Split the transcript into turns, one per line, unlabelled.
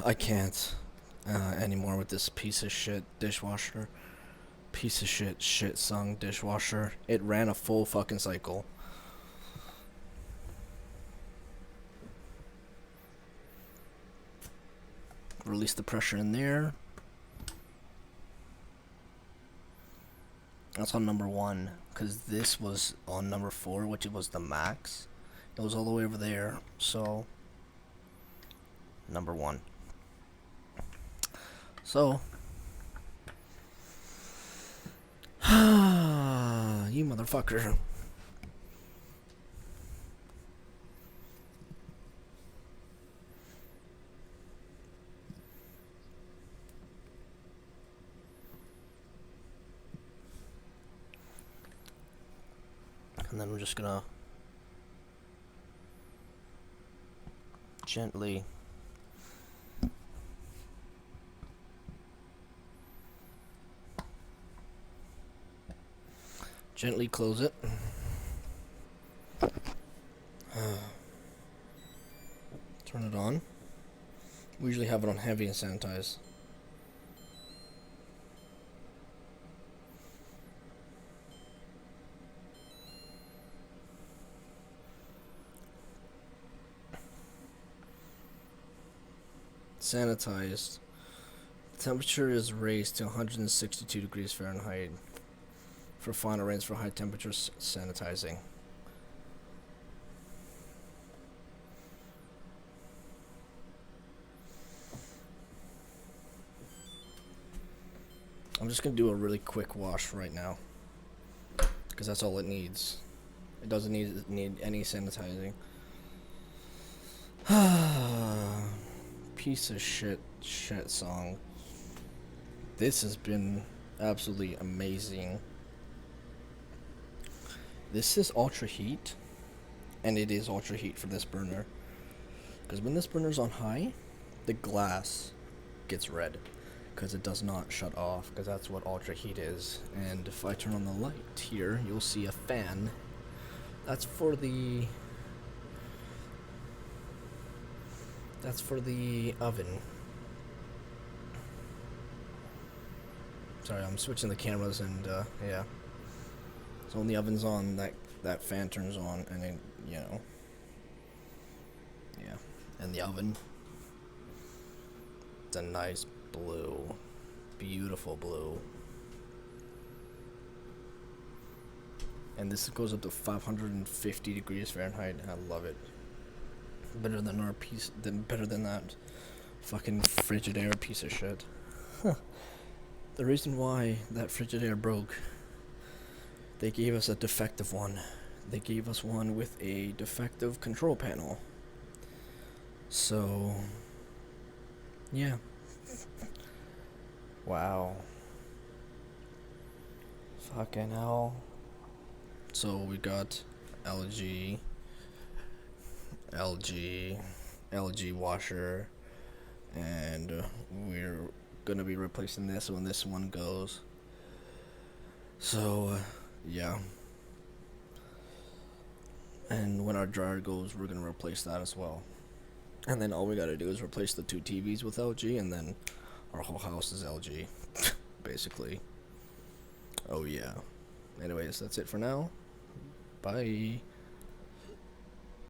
I can't anymore with this piece of shit dishwasher. Piece of shit shitsung dishwasher. It ran a full fucking cycle. Release the pressure in there. That's on number 1, because this was on number 4, which was the max. It was all the way over there, so number 1. So you motherfucker. And then I'm just gonna gently close it. Turn it on. We usually have it on heavy and sanitize. Sanitized. Temperature is raised to 162 degrees Fahrenheit for final range for high temperature sanitizing. I'm just gonna do a really quick wash right now, because that's all it needs. It doesn't need any sanitizing. Piece of shit song. This has been absolutely amazing. This is ultra heat, and it is ultra heat for this burner, because when this burner's on high, the glass gets red, because it does not shut off, because that's what ultra heat is. And if I turn on the light here, you'll see a fan. That's for the oven. Sorry, I'm switching the cameras, and yeah. So when the oven's on, that fan turns on, and then, you know, yeah. And the oven, it's a nice blue, beautiful blue. And this goes up to 550 degrees Fahrenheit. I love it. Better than better than that fucking Frigidaire piece of shit. Huh. The reason why that Frigidaire broke, they gave us a defective one. They gave us one with a defective control panel. So, yeah. Wow. Fucking hell. So we got LG washer, and we're gonna be replacing this when this one goes. So yeah, and when our dryer goes, we're gonna replace that as well. And then all we gotta do is replace the 2 TVs with LG, and then our whole house is LG basically. Oh yeah. Anyways, that's it for now. Bye.